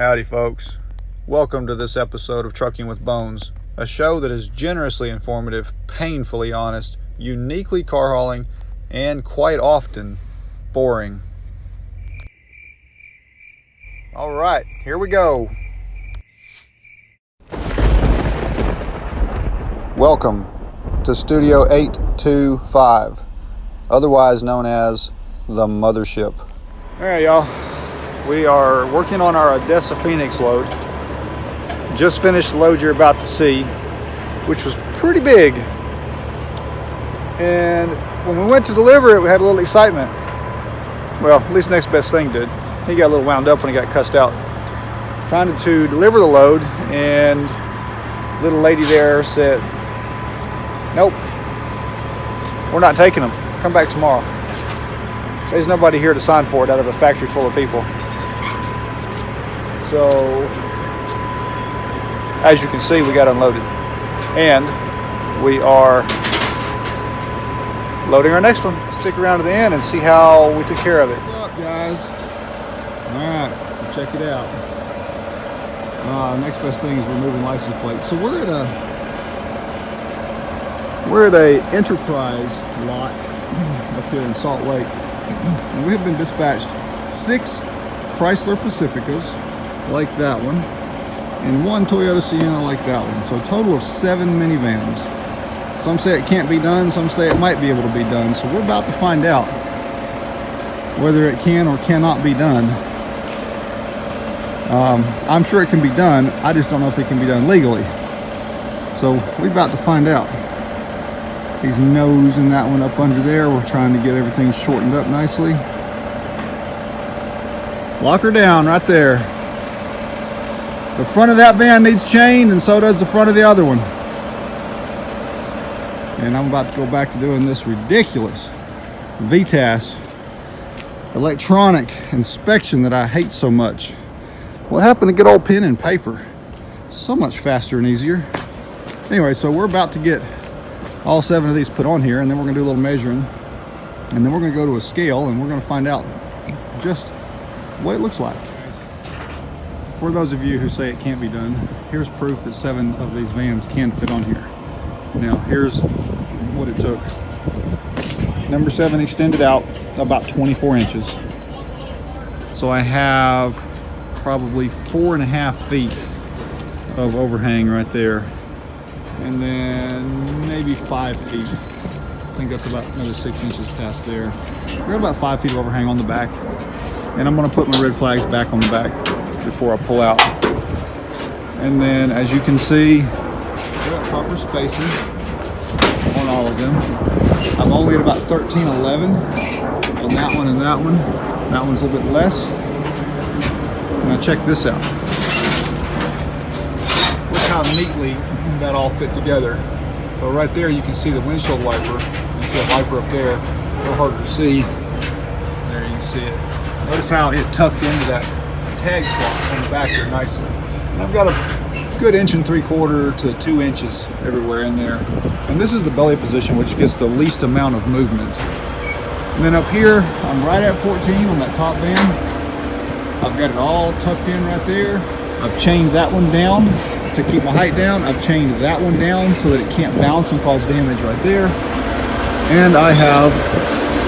Howdy folks, welcome to this episode of Trucking with Bones, a show that is generously informative, painfully honest, uniquely car hauling, and quite often boring. Alright, here we go. Welcome to Studio 825, otherwise known as the Mothership. Alright y'all, we are working on our Odessa Phoenix load. Just finished the load you're about to see, which was pretty big. And when we went to deliver it, we had a little excitement. Well, at least next best thing did. He got a little wound up when he got cussed out. Trying to deliver the load, and little lady there said, "Nope, we're not taking them. Come back tomorrow." There's nobody here to sign for it out of a factory full of people. So, as you can see, we got unloaded. And we are loading our next one. Stick around to the end and see how we took care of it. What's up, guys? Alright, so check it out. Next best thing is removing license plates. So we're at a Enterprise lot up here in Salt Lake. And we have been dispatched 6 Chrysler Pacificas like that one, and 1 Toyota Sienna like that one. So a total of 7 minivans. Some say it can't be done, some say it might be able to be done. So we're about to find out whether it can or cannot be done. I'm sure it can be done, I just don't know if it can be done legally. So we're about to find out. He's nosing that one up under there. We're trying to get everything shortened up nicely. Lock her down right there. The front of that van needs chained, and so does the front of the other one. And I'm about to go back to doing this ridiculous VTAS electronic inspection that I hate so much. What happened to good old pen and paper? So much faster and easier. Anyway, so we're about to get all 7 of these put on here, and then we're going to do a little measuring, and then we're going to go to a scale, and we're going to find out just what it looks like. For those of you who say it can't be done, here's proof that 7 of these vans can fit on here. Now here's what it took. Number 7 extended out about 24 inches. So I have probably 4.5 feet of overhang right there. And then maybe 5 feet. I think that's about another 6 inches past there. We've got about 5 feet of overhang on the back. And I'm gonna put my red flags back on the back before I pull out. And then, as you can see, we've got proper spacing on all of them. I'm only at about 13/11 on that one and that one. That one's a little bit less. Now check this out. Look how neatly that all fit together. So right there you can see the windshield wiper. You can see a wiper up there. A little harder to see. There you can see it. Notice how it tucks into that tag slot on the back there nicely. And I've got a good 1.75 to 2 inches everywhere in there. And this is the belly position, which gets the least amount of movement. And then up here, I'm right at 14 on that top van. I've got it all tucked in right there. I've chained that one down to keep my height down. I've chained that one down so that it can't bounce and cause damage right there. And I have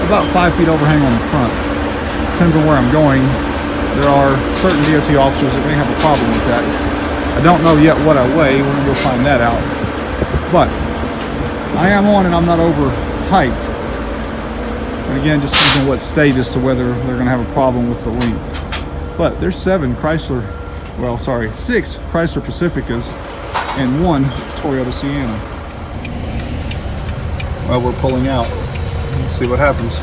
about 5 feet overhang on the front. Depends on where I'm going. There are certain DOT officers that may have a problem with that. I don't know yet what I weigh. We're gonna go find that out. But I am on and I'm not over height. And again, just depends on what state as to whether they're gonna have a problem with the length. But there's 6 Chrysler Pacificas and 1 Toyota Sienna. Well, we're pulling out. Let's see what happens.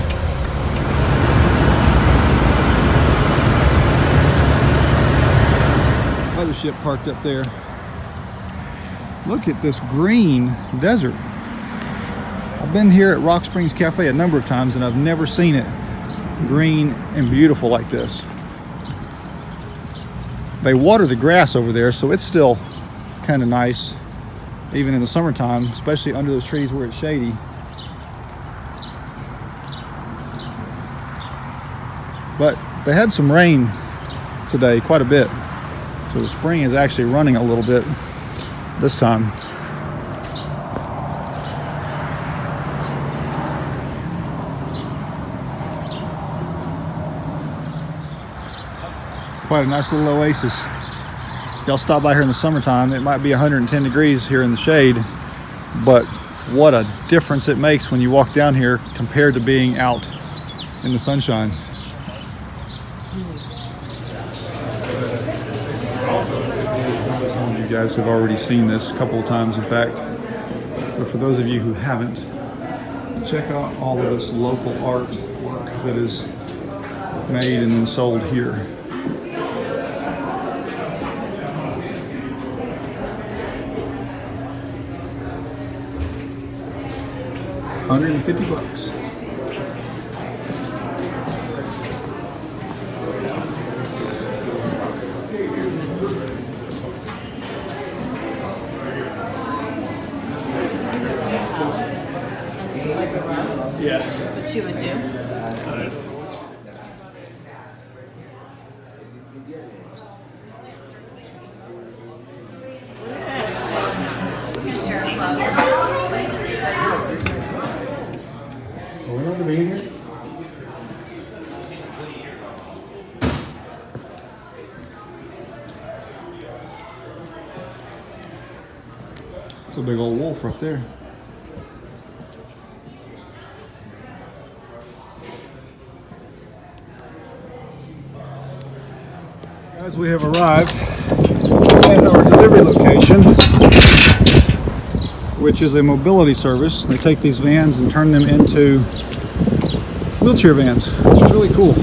Mothership parked up there. Look at this green desert. I've been here at Rock Springs Cafe a number of times and I've never seen it green and beautiful like this. They water the grass over there, so it's still kind of nice, even in the summertime, especially under those trees where it's shady. But they had some rain today, quite a bit. So the spring is actually running a little bit this time. Quite a nice little oasis. If y'all stop by here in the summertime, it might be 110 degrees here in the shade, but what a difference it makes when you walk down here compared to being out in the sunshine. Some of you guys have already seen this a couple of times, in fact, but for those of you who haven't, check out all of this local artwork that is made and sold here. $150. Yeah. What you would do? Are we allowed to be in here? It's a big old wolf right there. Guys, we have arrived at our delivery location, which is a mobility service. They take these vans and turn them into wheelchair vans, which is really cool.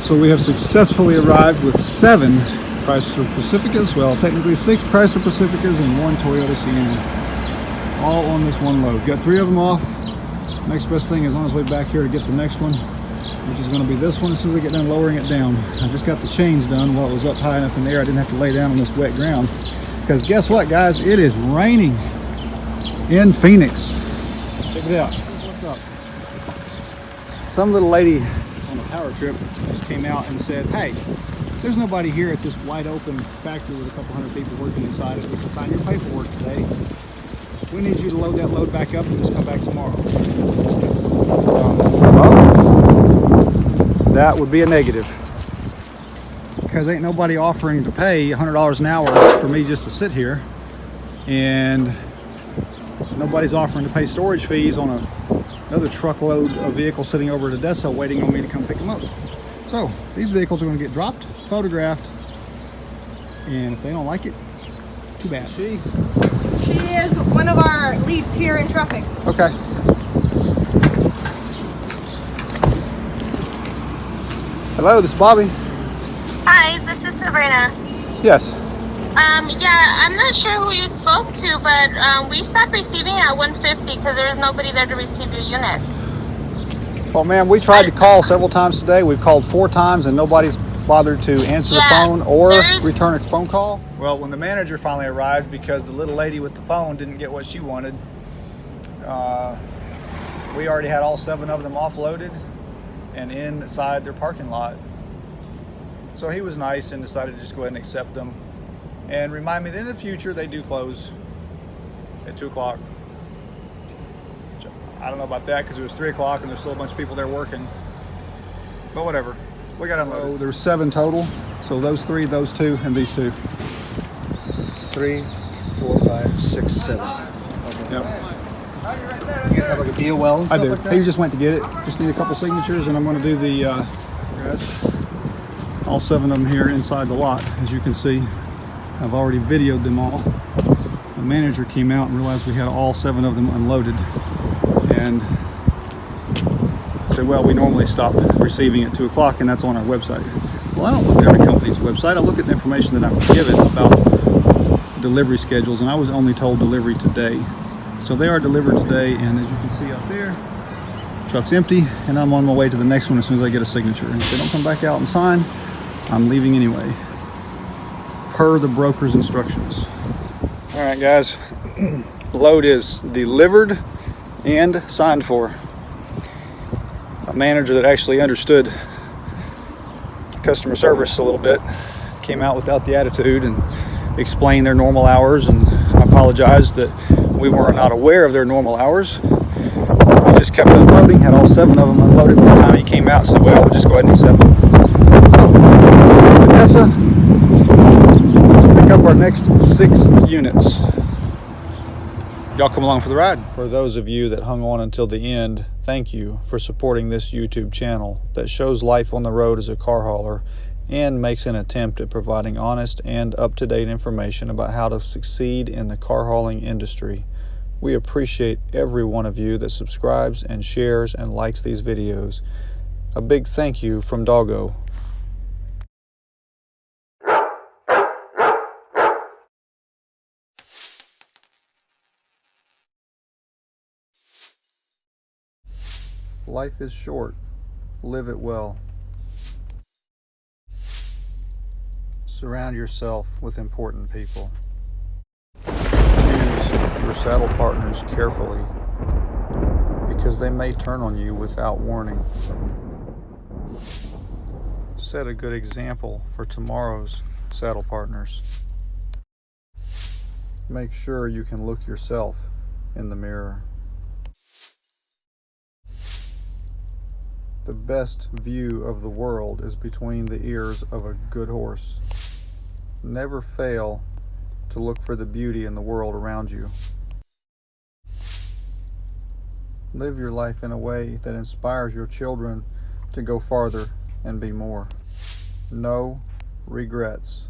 So we have successfully arrived with 7 Chrysler Pacificas, well, technically 6 Chrysler Pacificas and 1 Toyota Sienna, all on this one load. Got 3 of them off. Next best thing is on his way back here to get the next one, which is going to be this one as soon as we get done lowering it down. I just got the chains done while it was up high enough in the air. I didn't have to lay down on this wet ground. Because guess what, guys? It is raining in Phoenix. Check it out. What's up? Some little lady on a power trip just came out and said, hey, there's nobody here at this wide open factory with a couple hundred people working inside it. We can sign your paperwork today. We need you to load that load back up and just come back tomorrow. That would be a negative, because ain't nobody offering to pay $100 an hour for me just to sit here, and nobody's offering to pay storage fees on another truckload of vehicles sitting over at Odessa waiting on me to come pick them up. So these vehicles are going to get dropped, photographed, and if they don't like it, too bad. She is one of our leads here in trucking. Okay. Hello, this is Bobby. Hi, this is Sabrina. Yes. Yeah, I'm not sure who you spoke to, but we stopped receiving at 150 because there's nobody there to receive your unit. Well, ma'am, we tried to call several times today. We've called 4 times and nobody's bothered to answer the phone or return a phone call. Well, when the manager finally arrived, because the little lady with the phone didn't get what she wanted, we already had all 7 of them offloaded and inside their parking lot. So he was nice and decided to just go ahead and accept them and remind me that in the future they do close at 2 o'clock. I don't know about that because it was 3 o'clock and there's still a bunch of people there working, but whatever, we got unloaded. There's 7 total, so those 3, those 2, and these 2. 3, 4, 5, 6, 7. Okay. Yep. You guys have like a DOL and I stuff do. like that? He just went to get it. Just need a couple signatures, and I'm going to do the all 7 of them here inside the lot. As you can see, I've already videoed them all. The manager came out and realized we had all 7 of them unloaded, and said, "Well, we normally stop receiving at 2 o'clock, and that's on our website." Well, I don't look at every company's website. I look at the information that I'm given about delivery schedules, and I was only told delivery today. So they are delivered today, and as you can see out there, truck's empty, and I'm on my way to the next one as soon as I get a signature. And if they don't come back out and sign, I'm leaving anyway, per the broker's instructions. All right, guys, load is delivered and signed for. A manager that actually understood customer service a little bit came out without the attitude and explained their normal hours, and I apologized that we were not aware of their normal hours. We just kept unloading, had all 7 of them unloaded. By the time he came out, said, well, we'll just go ahead and accept them. So, Vanessa, let's pick up our next 6 units. Y'all come along for the ride. For those of you that hung on until the end, thank you for supporting this YouTube channel that shows life on the road as a car hauler and makes an attempt at providing honest and up-to-date information about how to succeed in the car hauling industry. We appreciate every one of you that subscribes and shares and likes these videos. A big thank you from Doggo. Life is short. Live it well. Surround yourself with important people. Choose your saddle partners carefully because they may turn on you without warning. Set a good example for tomorrow's saddle partners. Make sure you can look yourself in the mirror. The best view of the world is between the ears of a good horse. Never fail to look for the beauty in the world around you. Live your life in a way that inspires your children to go farther and be more. No regrets.